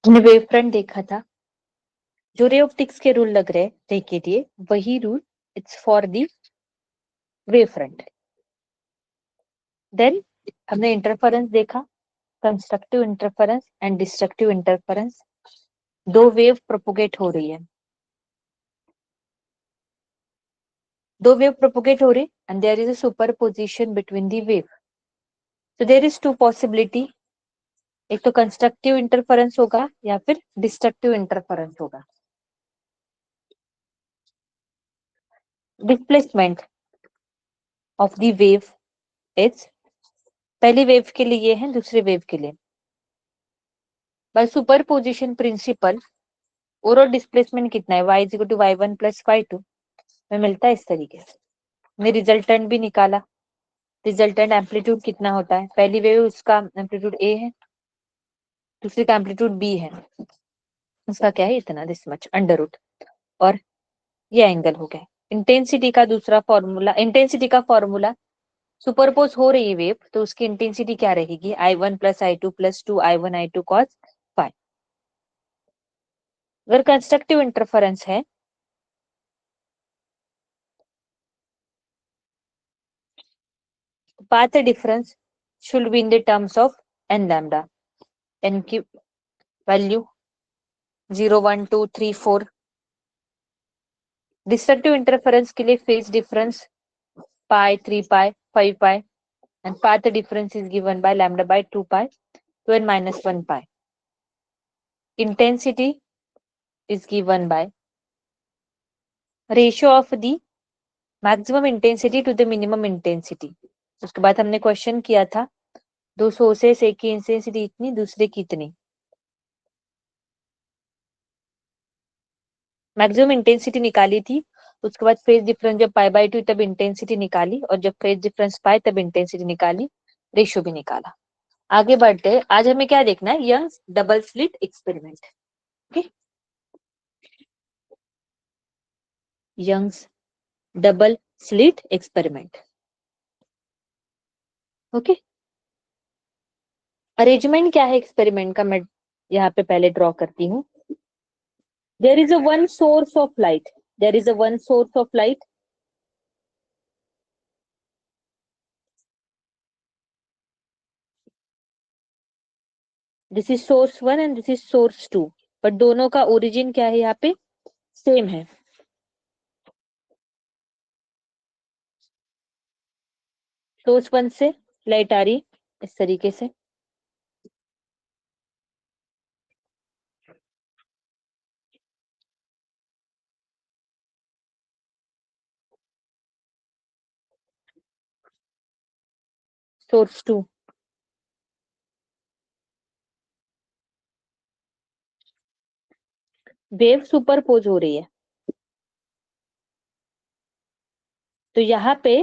हमने wave front देखा था, जो रे ऑप्टिक्स के रूल लग रहे रे के लिए वही rule it's for the wave front. Then हमने इंटरफेरेंस देखा, constructive interference and destructive interference. दो वेव प्रोपोगेट हो रही है, दो वेव प्रोपोगेट हो रही and there is a superposition between the wave. So there is two possibility, एक तो कंस्ट्रक्टिव इंटरफेरेंस होगा या फिर डिस्ट्रक्टिव इंटरफेरेंस होगा। Displacement of the wave is, पहली वेव के लिए ये है, दूसरी वेव के लिए by superposition principle overall displacement कितना है, y is equal to y1 plus y2 में मिलता है इस तरीके से। हमने रिजल्टेंट भी निकाला, रिजल्टेंट एम्पलीट्यूड कितना होता है, पहली वेव उसका एम्पलीट्यूड a है, दूसरी का एम्पलीट्यूड b है, उसका क्या है इतना दिस मच अंडर रूट, और ये एंगल हो गया। इंटेंसिटी का दूसरा फॉर्मूला, इंटेंसिटी का फॉर्मूला सुपरपोज हो रही है वेव तो उसकी इंटेंसिटी क्या रहेगी, I1 plus I2 plus 2 I1 I2 cos phi. अगर कंस्ट्रक्टिव इंटरफेरेंस है path difference should be in the terms of n lambda, n की वैल्यू 0 1 2 3 4। डिस्ट्रक्टिव इंटरफेरेंस के लिए phase difference pi 3 pi 5 pi and path difference is given by lambda by 2 pi to n minus 1 pi. Intensity is given by ratio of the maximum intensity to the minimum intensity. उसके बाद हमने question किया था दो sources, एक की intensity इतनी दूसरे की इतनी, मैक्सिमम इंटेंसिटी निकाली थी, उसके बाद फेज डिफरेंस जब पाई बाई 2 तब इंटेंसिटी निकाली, और जब फेज डिफरेंस पाई तब इंटेंसिटी निकाली, रेशियो भी निकाला। आगे बढ़ते हैं, आज हमें क्या देखना है, Young's double slit experiment. Okay, Young's double slit experiment. Okay, arrangement क्या है एक्सपेरिमेंट का मैं यहाँ पे पहले ड्रॉ करती हूँ। There is a one source of light, there is a one source of light, this is source one and this is source two, but दोनों का ओरिजिन क्या है यहाँ पे सेम है। सोर्स वन से लाइट आ रही इस तरीके से, सोर्स टू, वेव सुपरपोज हो रही है, तो यहाँ पे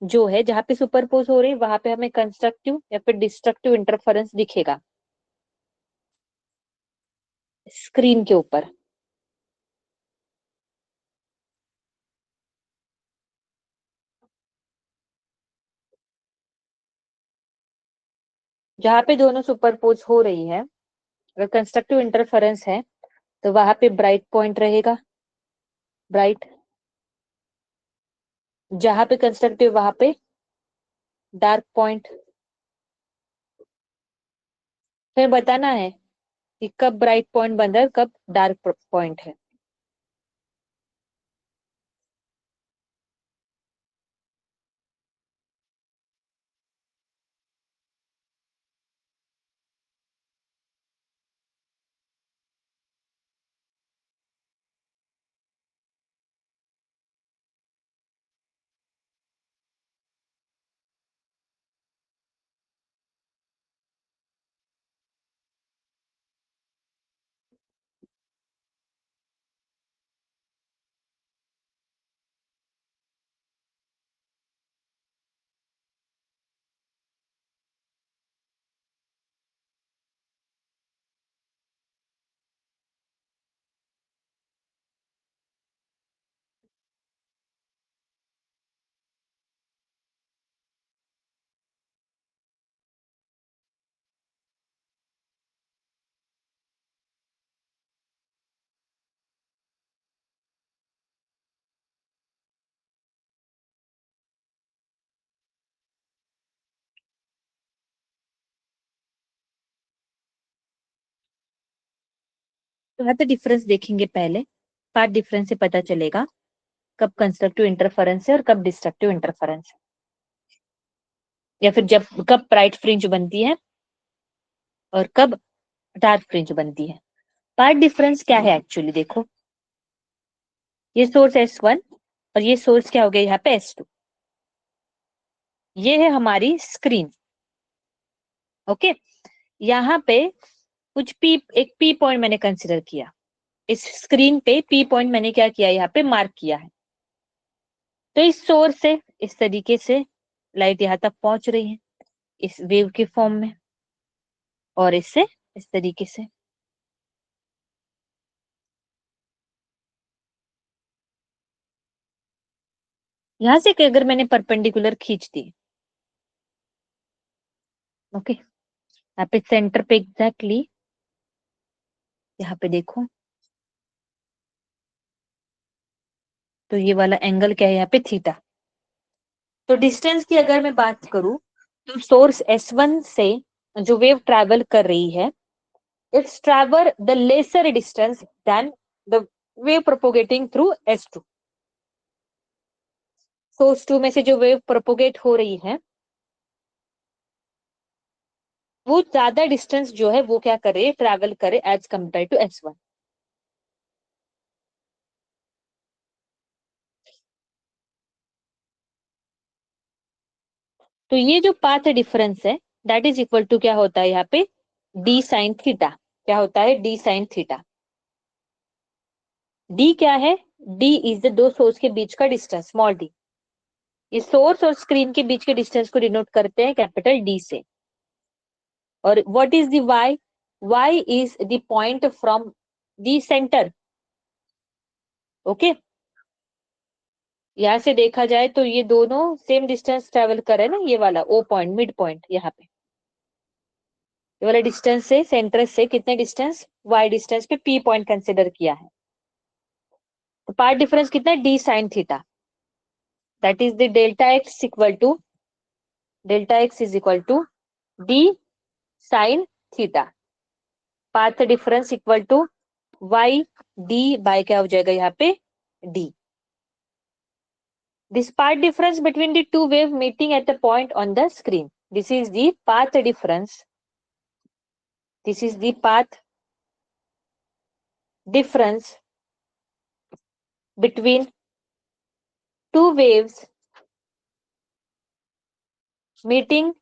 जो है जहाँ पे सुपरपोज हो रही है वहां पे हमें कंस्ट्रक्टिव या फिर डिस्ट्रक्टिव इंटरफेरेंस दिखेगा स्क्रीन के ऊपर। जहाँ पे दोनों सुपरपोज हो रही है, अगर कंस्ट्रक्टिव इंटरफेरेंस है तो वहां पे ब्राइट पॉइंट रहेगा, ब्राइट, जहां पे कंस्ट्रक्टिव वहां पे डार्क पॉइंट। फिर बताना है कि कब ब्राइट पॉइंट बन रहा है, कब डार्क पॉइंट है। पाथ डिफरेंस देखेंगे पहले। पाथ डिफरेंस से पता चलेगा कब कंस्ट्रक्टिव इंटरफेरेंस है और कब डिस्ट्रक्टिव इंटरफेरेंस है, या फिर जब कब ब्राइट फ्रिंज बनती है और कब डार्क फ्रिंज बनती है। पाथ डिफरेंस क्या है एक्चुअली, देखो ये सोर्स S1 और ये सोर्स क्या हो गया यहाँ पे S2। ये है हमारी स्क्रीन। ओके, यहाँ पे कुछ एक पी पॉइंट मैंने कंसिडर किया। इस स्क्रीन पे पी पॉइंट मैंने क्या किया, यहाँ पे मार्क किया है। तो इस सोर्स से इस तरीके से लाइट यहाँ तक पहुंच रही है इस वेव के फॉर्म में, और इससे इस तरीके से। यहां से अगर मैंने परपेंडिकुलर खींच दी, ओके, यहाँ पे सेंटर पे एग्जैक्टली यहाँ पे देखो, तो ये वाला एंगल क्या है यहाँ पे, थीटा। तो डिस्टेंस की अगर मैं बात करूं, तो सोर्स S1 से जो वेव ट्रैवल कर रही है, it's travel the lesser distance than the wave propagating through S2। Source 2 में से जो वेव प्रोपोगेट हो रही है, वो ज्यादा डिस्टेंस जो है वो क्या करे, ट्रैवल करे एज कंपेयर टू S1। तो ये जो पाथ डिफरेंस है, दैट इज इक्वल टू क्या होता है यहाँ पे, डी साइन थीटा। क्या होता है, डी साइन थीटा। डी क्या है, डी इज द दो सोर्स के बीच का डिस्टेंस, स्मॉल डी। ये सोर्स और स्क्रीन के बीच के डिस्टेंस को डिनोट करते हैं कैपिटल डी से। और what is the Y, Y is the point from the centre. Okay, यहाँ से देखा जाए तो ये दोनों सेम डिस्टेंस ट्रेवल करे ना, ये वाला ओ पॉइंट, मिड पॉइंट यहाँ पे, ये वाला डिस्टेंस से सेंटर से कितने डिस्टेंस, वाई डिस्टेंस पे पी पॉइंट कंसिडर किया है। तो पार्ट डिफरेंस कितना है, D sine theta. That is the delta X is equal to D sine theta. Path difference equal to Y D by क्या हो जाएगा यहाँ पे, D. This path difference between the two wave meeting at the point on the screen. This is the path difference. This is the path difference between two waves meeting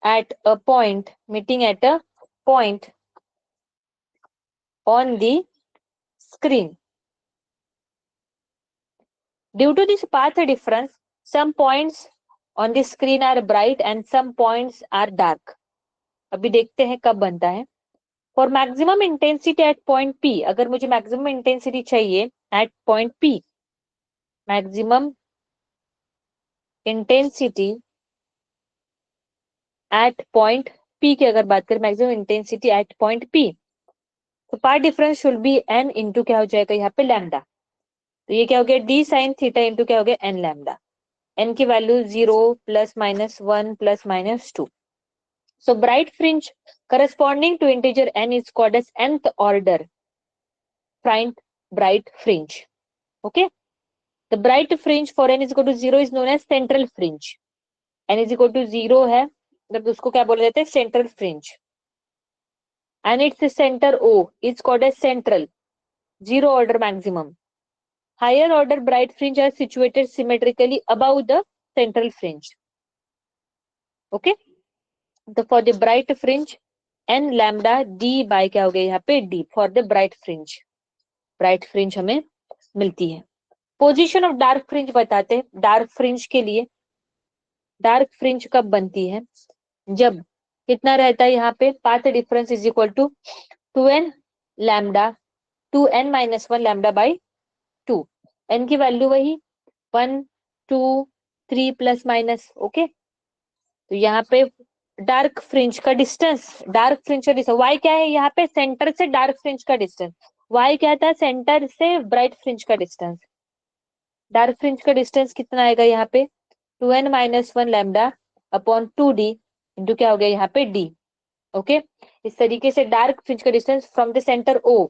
at a point, on the screen. Due to this path difference, some points on the screen are bright and some points are dark. अभी देखते हैं कब बनता है। For maximum intensity at point P, अगर मुझे maximum intensity चाहिए at point P, maximum intensity at point P की अगर बात करें, maximum intensity at point P, तो part difference should B n into क्या हो जाएगा यहाँ पे, लैम्डा। तो ये क्या हो गया, d साइन थीटा इंटू क्या हो गया, n लैम्डा। n की value 0 +-1 +-2। So bright fringe corresponding to integer n is called as nth order bright fringe. Okay, the bright fringe for n is equal to 0 is known as central fringe. n is equal to 0 है, मतलब उसको क्या बोला जाता है, central fringe. And its center O is called as central, zero order maximum. Higher order bright fringe are situated symmetrically above the central fringe. Okay, तो for the bright fringe n lambda d by क्या हो गया यहाँ पे, d for the bright fringe हमें मिलती है। Position of dark fringe बताते हैं। डार्क फ्रिंज के लिए, डार्क फ्रिंज कब बनती है, जब कितना रहता है यहाँ पे, path difference is equal to 2n lambda 2n-1 lambda by 2। n की वैल्यू वही 1 2 3 प्लस माइनस। ओके, तो यहाँ पे डार्क फ्रिंज का डिस्टेंस, y क्या है यहाँ पे, सेंटर से डार्क फ्रिंज का डिस्टेंस। y क्या था, सेंटर से ब्राइट फ्रिंज का डिस्टेंस। डार्क फ्रिंज का डिस्टेंस कितना आएगा यहाँ पे, 2n-1 lambda upon 2d into क्या हो गया यहाँ पे d। ओके, इस तरीके से डार्क फ्रिंज का distance from the centre O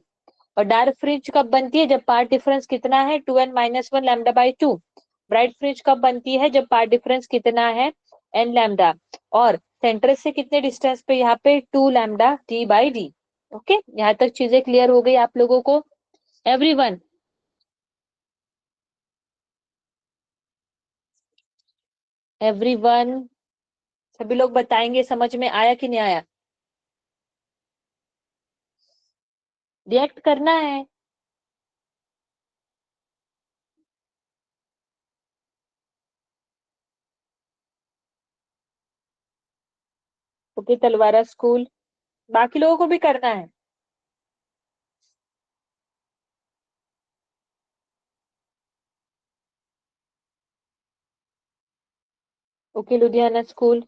और डार्क फ्रिंज कब बनती है? जब पार्ट डिफरेंस कितना है? 2n-1 λ/2। ब्राइट फ्रिंज कब बनती है? जब पार्ट डिफरेंस कितना है? n lambda. और सेंटर से कितने डिस्टेंस पे? यहाँ पे 2 λ/d। ओके, यहाँ तक चीजें क्लियर हो गई आप लोगों को? एवरीवन, एवरीवन, सभी लोग बताएंगे समझ में आया कि नहीं आया? रिएक्ट करना है। ओके, तलवारा स्कूल, बाकी लोगों को भी करना है। Okay, Ludhiana school.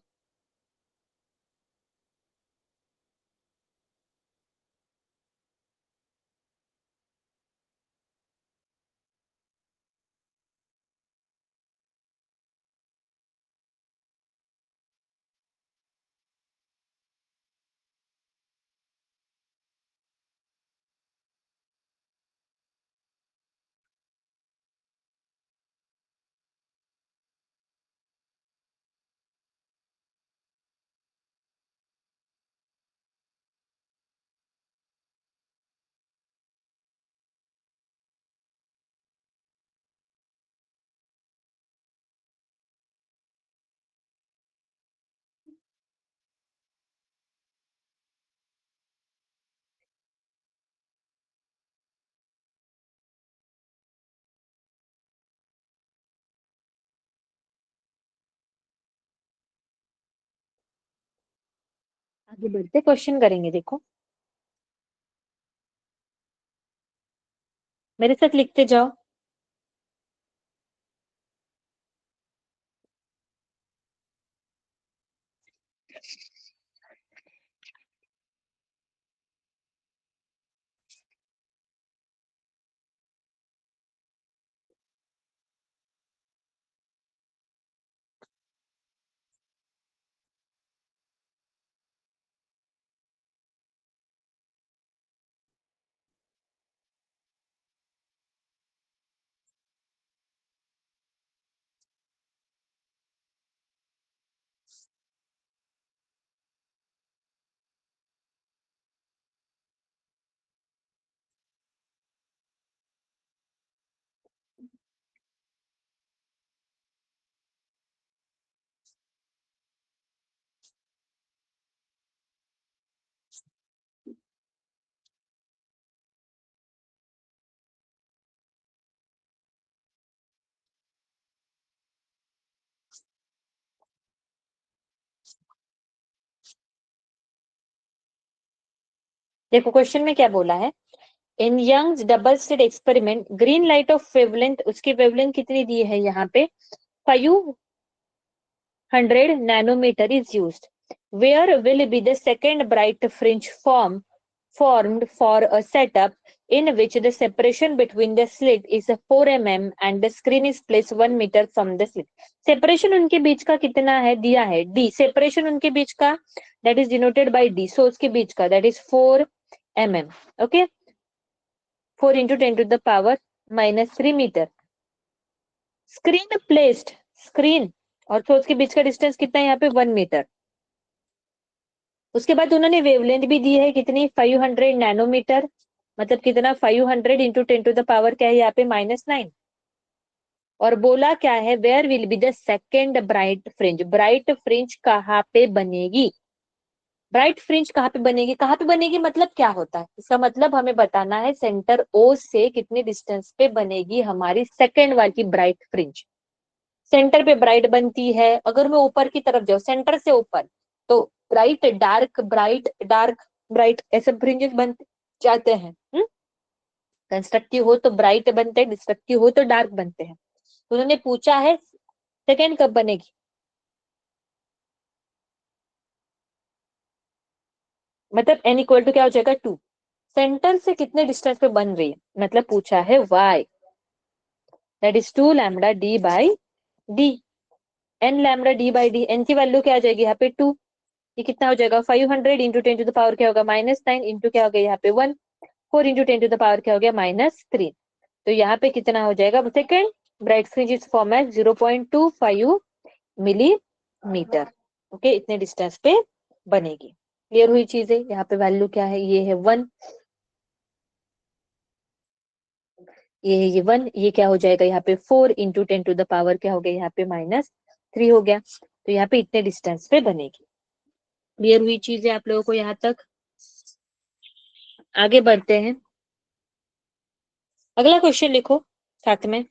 आगे बढ़ते क्वेश्चन करेंगे, देखो मेरे साथ लिखते जाओ। देखो क्वेश्चन में क्या बोला है? In Young's double slit experiment green light of wavelength, उसकी वेवलेंथ कितनी दी है यहाँ पे? 500 nanometer is used. Where will be the second bright fringe formed for a setup in which the separation between the slit is 4 mm and the screen is placed 1 meter from the slit. Separation उनके बीच का कितना है? दिया है d। Separation उनके बीच का, that is denoted by d. So उसके बीच का, that is 4 mm. Okay, 4 into 10 to the power minus 3 meter. Screen placed, screen और सोर्स के बीच का डिस्टेंस कितना है? यहाँ पे 1 मीटर। उसके बाद उन्होंने वेवलेंथ भी दी है कितनी? 500 नैनोमीटर। मतलब कितना? 500 इंटू 10 टू द पावर क्या है यहाँ पे? -9। और बोला क्या है? Where will be the second bright fringe. Bright fringe कहाँ पे बनेगी? ब्राइट फ्रिंज कहाँ पे बनेगी? कहाँ पे बनेगी मतलब क्या होता है? इसका मतलब हमें बताना है सेंटर ओ से कितने डिस्टेंस पे बनेगी हमारी सेकेंड वाली ब्राइट फ्रिंज। सेंटर पे ब्राइट बनती है। अगर मैं ऊपर की तरफ जाऊं, सेंटर से ऊपर, तो bright dark, bright dark, bright, ऐसे फ्रिंजेस बन जाते हैं। कंस्ट्रक्टिव हो तो ब्राइट बनते हैं, डिस्ट्रक्टिव हो तो डार्क बनते हैं। तो उन्होंने पूछा है सेकेंड कब बनेगी? मतलब n इक्वल टू क्या हो जाएगा? 2। सेंटर से कितने डिस्टेंस पे बन रही है? मतलब पूछा है y, that is 2 λ/d/d। n λ/d/d, n की वैल्यू क्या आ जाएगी यहाँ पे? 2। ये कितना हो जाएगा? 500 इंटू 10 टू द पावर क्या होगा? -9 इंटू क्या हो गया यहाँ पे? 1। 4 इंटू 10 टू द पावर क्या हो गया -3। तो यहाँ पे कितना हो जाएगा second bright fringe is form as 0.25 millimetre. Okay, इतने डिस्टेंस पे बनेगी। क्लियर हुई चीजें? यहाँ पे वैल्यू क्या है, ये है 1, ये है ये 1, ये क्या हो जाएगा यहाँ पे 4 इंटू 10 टू द पावर क्या हो गया यहाँ पे -3 हो गया। तो यहाँ पे इतने डिस्टेंस पे बनेगी। क्लियर हुई चीजें आप लोगों को यहाँ तक? आगे बढ़ते हैं, अगला क्वेश्चन लिखो साथ में।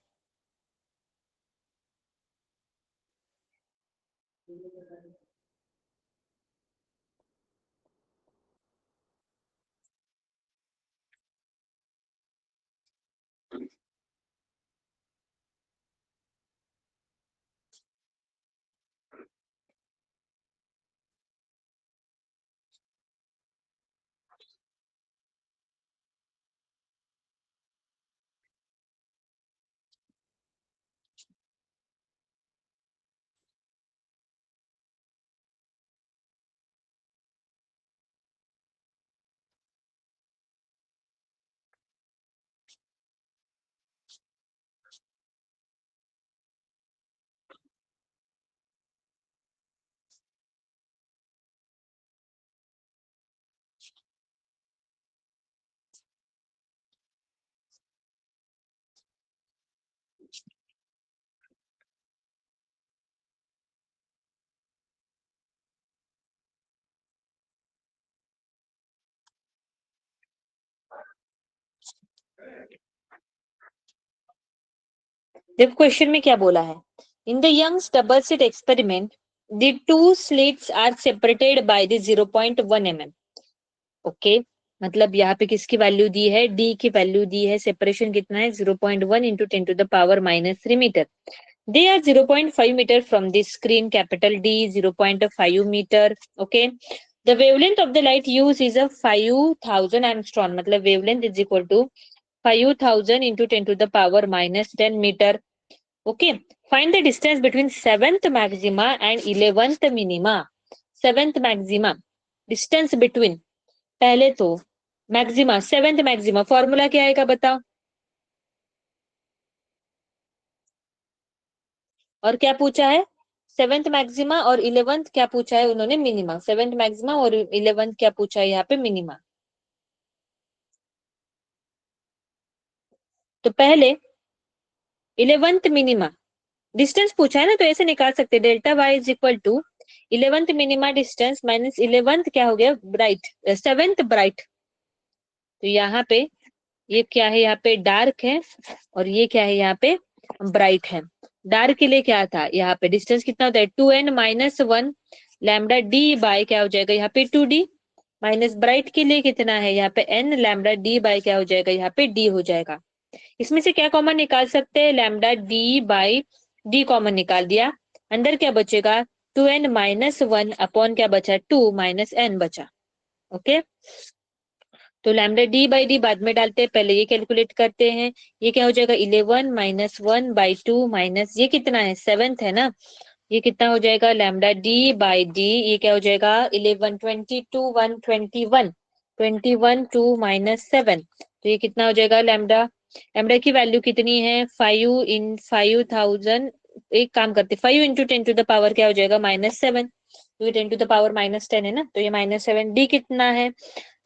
देखो क्वेश्चन में क्या बोला है, in the Young's double slit experiment the two slits are separated by the 0.1 mm। Okay, मतलब यहाँ पे किसकी वैल्यू दी है, डी की वैल्यू दी है, सेपरेशन कितना है 0.1 into 10 to the power -3 metre. They are 0.5 metre from the screen, capital D 0.5 metre. Okay, the wavelength of the light use is a 5000 angstrom, मतलब wavelength is equal to 5000 into 10 to the power -10 meter. Okay. Find the distance between 7th maxima and 11th minima. 7th maxima. Distance between. पहले तो maxima, 7th maxima formula क्या आएगा बताओ? और क्या पूछा है? 7th मैक्सिमा और 11th क्या पूछा है उन्होंने? मिनिमा। 7th मैक्सिमा और 11th क्या पूछा है यहाँ पे? मिनिमा। तो पहले 11th मिनिमा डिस्टेंस पूछा है ना, तो ऐसे निकाल सकते हैं, delta Y is equal to 11th minima distance minus 11th क्या हो गया ब्राइट, 7th ब्राइट। तो यहाँ पे ये क्या है, यहाँ पे डार्क है और ये क्या है यहाँ पे ब्राइट है। डार्क के लिए क्या था, यहाँ पे डिस्टेंस कितना होता है 2n-1 लैम्डा डी बाय क्या हो जाएगा यहाँ पे 2d, माइनस ब्राइट के लिए कितना है यहाँ पे n लैम्डा डी बाय क्या हो जाएगा यहाँ पे d हो जाएगा। इसमें से क्या कॉमन निकाल सकते हैं, lambda D by D common निकाल दिया, अंदर क्या बचेगा 2n-1 अपॉन क्या बचा 2 माइनस n बचा। ओके, तो लैम्डा डी बाई डी बाद में डालते हैं, पहले ये कैलकुलेट करते हैं। ये क्या हो जाएगा 11-1/2 माइनस ये कितना है 7th है ना, ये कितना हो जाएगा लैम्डा डी बाई डी, ये क्या हो जाएगा 11 22 1 21 2 माइनस 7। तो ये कितना हो जाएगा लैम्डा, लैम्डा की वैल्यू कितनी है 5 इन 5000, एक काम करते 5 इंटू 10 टू द पावर क्या हो जाएगा -7, क्योंकि 10 टू द पावर -10 है ना, तो ये -7। डी कितना है,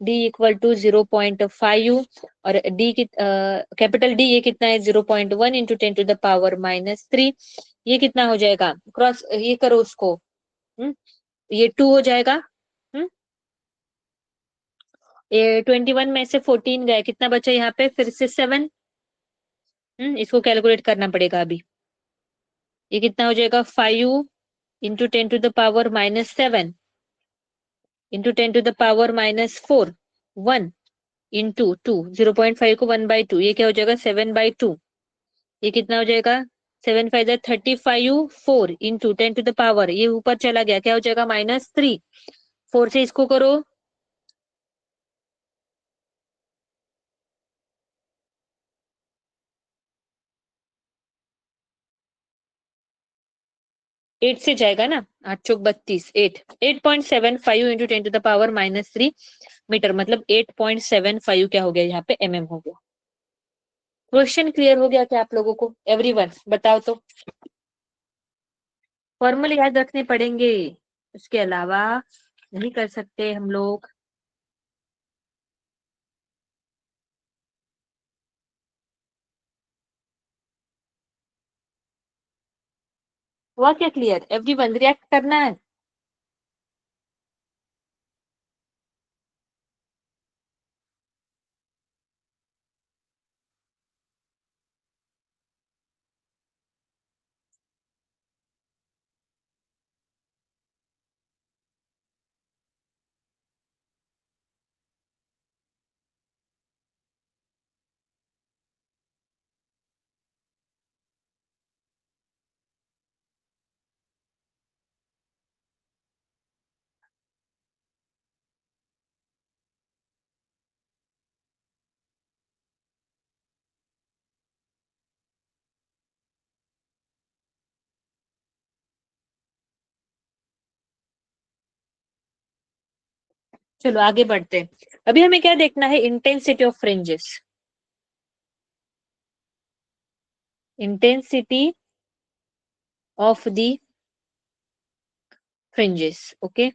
डी इक्वल टू 0.5 और डी की कैपिटल डी ये कितना है 0.1 इंटू 10 टू द पावर -3, ये कितना हो जाएगा, क्रॉस ये करो उसको, ये 2 हो जाएगा। ये 21 में से 14 गए, कितना बचा यहाँ पे फिर से 7। इसको कैलकुलेट करना पड़ेगा अभी, ये कितना हो जाएगा 5 into 10 to the power -7 into 10 to the power -4 1 into 2, 0.5 को 1/2, ये क्या हो जाएगा 7/2, ये कितना हो जाएगा 7 5 35 4 इंटू 10 टू द पावर, ये ऊपर चला गया क्या हो जाएगा -3, 4 से इसको करो 8 से जाएगा ना, 8 चौक 32, 8.75 इंटू 10⁻³ मीटर, मतलब 8.75 क्या हो गया यहाँ पे mm हो गया। क्वेश्चन क्लियर हो गया क्या आप लोगों को? एवरीवन बताओ तो। फॉर्मूले याद रखने पड़ेंगे, उसके अलावा नहीं कर सकते हम लोग। हुआ क्या क्लियर? एवरीवन रिएक्ट करना है। चलो आगे बढ़ते हैं। अभी हमें क्या देखना है? Intensity of fringes. Intensity of the fringes, okay.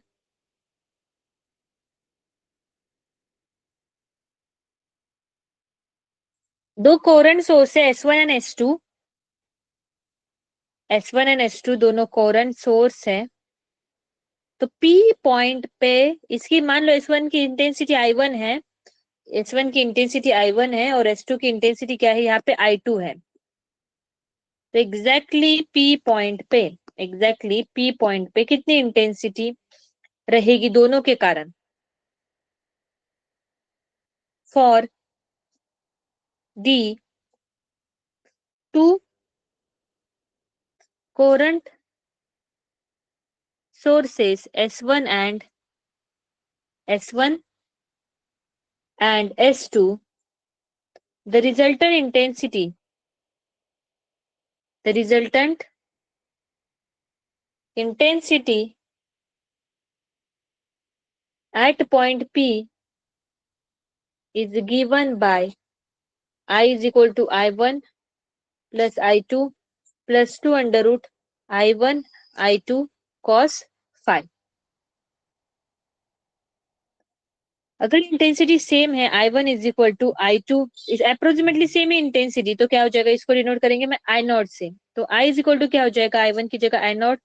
दो कोरेंट सोर्स है S1 and S2। S1 and S2 दोनों कोरेंट सोर्स है। तो P पॉइंट पे इसकी मान लो S1 की इंटेंसिटी I1 है, S1 की इंटेंसिटी I1 है और S2 की इंटेंसिटी क्या है यहाँ पे? I2 है। तो एग्जैक्टली P पॉइंट पे कितनी इंटेंसिटी रहेगी दोनों के कारण? For the two coherent sources S1 and S2, the resultant intensity at point P is given by I is equal to I1 plus I2 plus 2 under root I1 I2 cos phi। अगर intensity same है, I1 is equal to I2 is approximately same ही इंटेंसिटी, तो क्या हो जाएगा? इसको denote करेंगे मैं I नॉट से। तो I इज इक्वल टू क्या हो जाएगा? I1 की जगह I not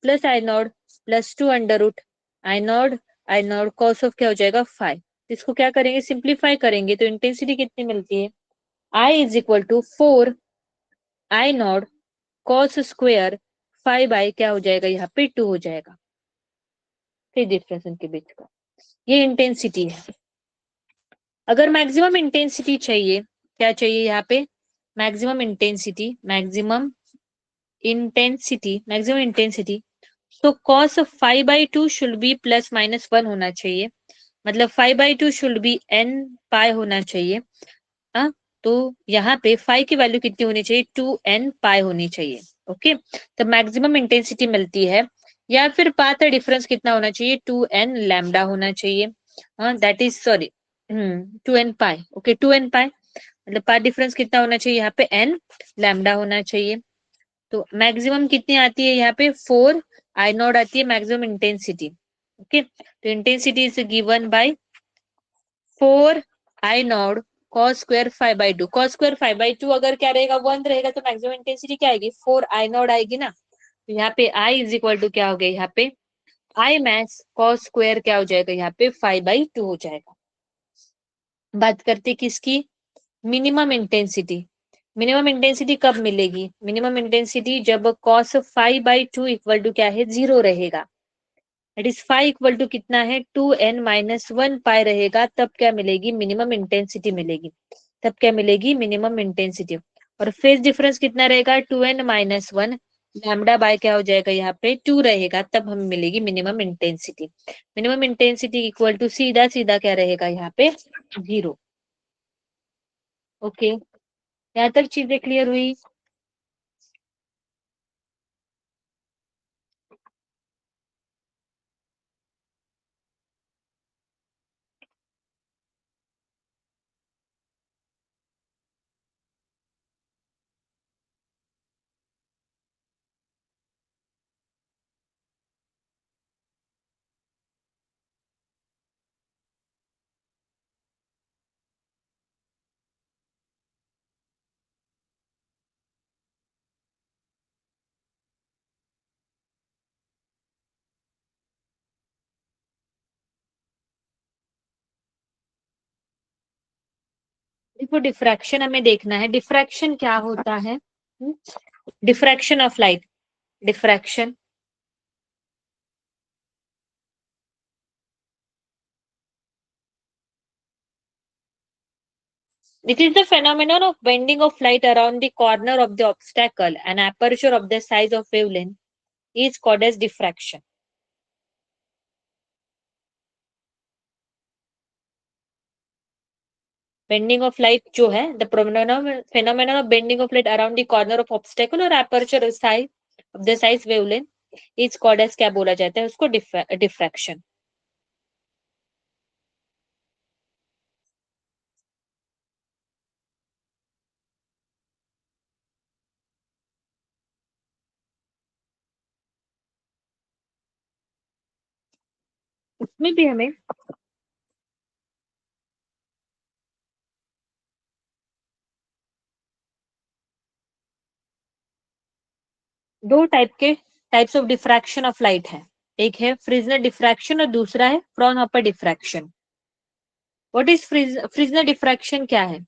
plus I not plus 2 under root I not cos of क्या हो जाएगा? फाइव। इसको क्या करेंगे? सिंप्लीफाई करेंगे तो इंटेंसिटी कितनी मिलती है? I is equal to 4 I not cos square 5 क्या हो जाएगा? यहाँ पे 2 हो जाएगा। फिर डिफरेंस इनके बीच का, ये इंटेंसिटी है। अगर मैक्सिमम इंटेंसिटी चाहिए, क्या चाहिए यहाँ पे? मैक्सिमम इंटेंसिटी तो cos ऑफ 5/2 शुड बी +-1 होना चाहिए, मतलब 5/2 शुड बी n पाई होना चाहिए। हाँ, तो यहाँ पे फाई की वैल्यू कितनी होनी चाहिए? 2n पाई होनी चाहिए। ओके, तो मैक्सिमम इंटेंसिटी मिलती है, या फिर पाथ डिफरेंस कितना होना चाहिए? 2n लैम्डा होना चाहिए। हाँ, that is sorry 2n pi. Okay, 2n पाई मतलब पाथ डिफरेंस कितना होना चाहिए? यहाँ पे n लैम्डा होना चाहिए। तो मैक्सिमम कितनी आती है यहाँ पे? 4 I नॉट आती है मैक्सिमम इंटेंसिटी। ओके, तो intensity is given by 4 I not cos square 5/2। Cos square 5/2 अगर क्या रहेगा? 1 रहेगा, तो मैक्सिमम इंटेंसिटी क्या आएगी? 4 I नॉट आएगी ना। तो यहाँ पे I इज इक्वल टू क्या हो गया? यहाँ पे I मैक्स कॉस स्क्वायर क्या हो जाएगा? यहाँ पे 5/2 हो जाएगा। बात करते किसकी? Minimum intensity. मिनिमम इंटेंसिटी कब मिलेगी? मिनिमम इंटेंसिटी जब cos 5/2 इक्वल टू क्या है? 0 रहेगा। दैट इज 5 इक्वल टू कितना है? 2n-1 पाई रहेगा, तब क्या मिलेगी? मिनिमम इंटेंसिटी मिलेगी। तब क्या मिलेगी? Minimum intensity. और फेज डिफरेंस कितना रहेगा? 2n-1 लैम्डा बाय क्या हो जाएगा? यहाँ पे 2 रहेगा, तब हमें मिलेगी minimum intensity. Minimum intensity equal to सीधा सीधा क्या रहेगा? यहाँ पे 0। ओके, यहाँ तक चीजें क्लियर हुई? देखो डिफ्रैक्शन हमें देखना है, डिफ्रैक्शन क्या होता है, diffraction of light, diffraction it is the phenomenon of bending of light around the corner of the obstacle. An aperture of the size of wavelength is called as diffraction. Bending of light जो है, the phenomenon of bending of light around the corner of obstacle or aperture of the size wavelength is called as, क्या बोला जाता है उसको, diffraction. उसमें भी हमें दो types of diffraction of light है, एक है फ्रिजनर डिफ्रैक्शन और दूसरा है Fraunhofer diffraction. What is Fresnel diffraction क्या है?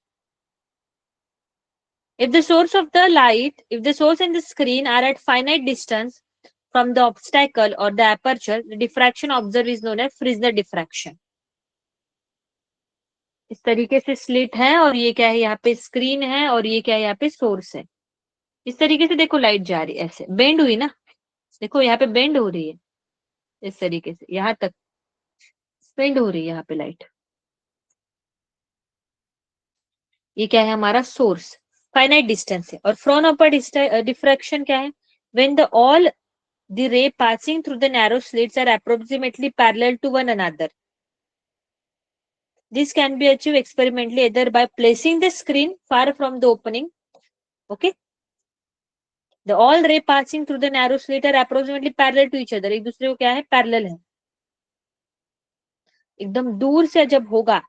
If the source of the light, if the source and the screen are at finite distance from the obstacle or the aperture, the diffraction observed is known as Fresnel diffraction. इस तरीके से slit है और ये क्या है, यहाँ पे स्क्रीन है और ये क्या है, यहाँ पे सोर्स है. इस तरीके से देखो लाइट जा रही है, ऐसे बेंड हुई ना, देखो यहाँ पे बेंड हो रही है, इस तरीके से यहाँ तक बेंड हो रही है यहाँ पे लाइट. ये क्या है हमारा सोर्स, फाइनाइट डिस्टेंस है. और फ्रॉनहोफर डिफ्रैक्शन क्या है? When the all the ray passing through the narrow slits are approximately parallel to one another. This can be achieved experimentally either by placing the screen far from the opening. Okay. The all ray passing through the narrow slit are approximately parallel to each other. एक दूसरे को क्या है, parallel है. एकदम दूर से जब होगा,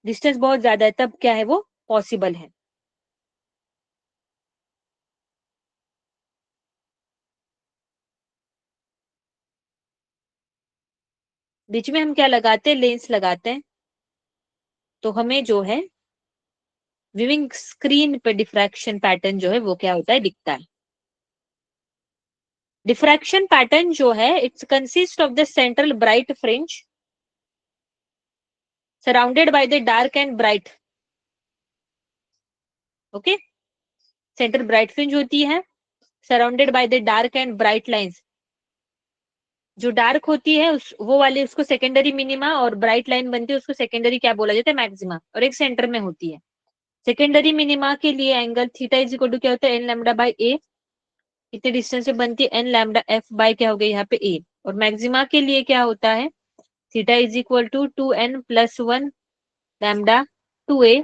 डिस्टेंस बहुत ज्यादा है, तब क्या है वो पॉसिबल है. बीच में हम क्या लगाते हैं, लेंस लगाते हैं, तो हमें जो है व्यूइंग स्क्रीन पे डिफ्रैक्शन पैटर्न जो है वो क्या होता है, दिखता है. डिफ्रैक्शन पैटर्न जो है, it's consist of the central bright fringe surrounded by the dark and bright. Okay, centre bright fringe होती है, surrounded by the dark and bright lines. जो डार्क होती है वो वाली उसको सेकेंडरी मिनिमा और ब्राइट लाइन बनती है उसको सेकेंडरी क्या बोला जाता है, मैक्सिमा. और एक सेंटर में होती है. सेकेंडरी मिनिमा के लिए angle theta is equal to क्या होता है, एन लैम्डा बाय ए. इतने डिस्टेंस पे बनती है एन लैम्डा एफ बाय क्या हो गया यहाँ पे ए. और मैक्सिमा के लिए क्या होता है, theta is equal to 2n+1 lambda 2a.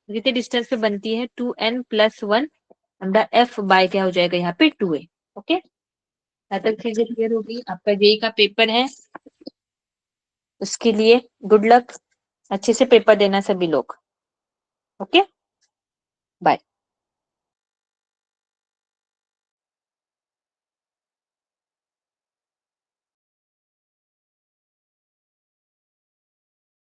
कितने डिस्टेंस पे बनती है, 2n+1 लैम्डा एफ बाय क्या हो जाएगा यहाँ पे 2a. ओके, यहाँ तक चीजें क्लियर होगी. आपका जेई का पेपर है, उसके लिए गुड लक. अच्छे से पेपर देना सभी लोग. Okay, bye.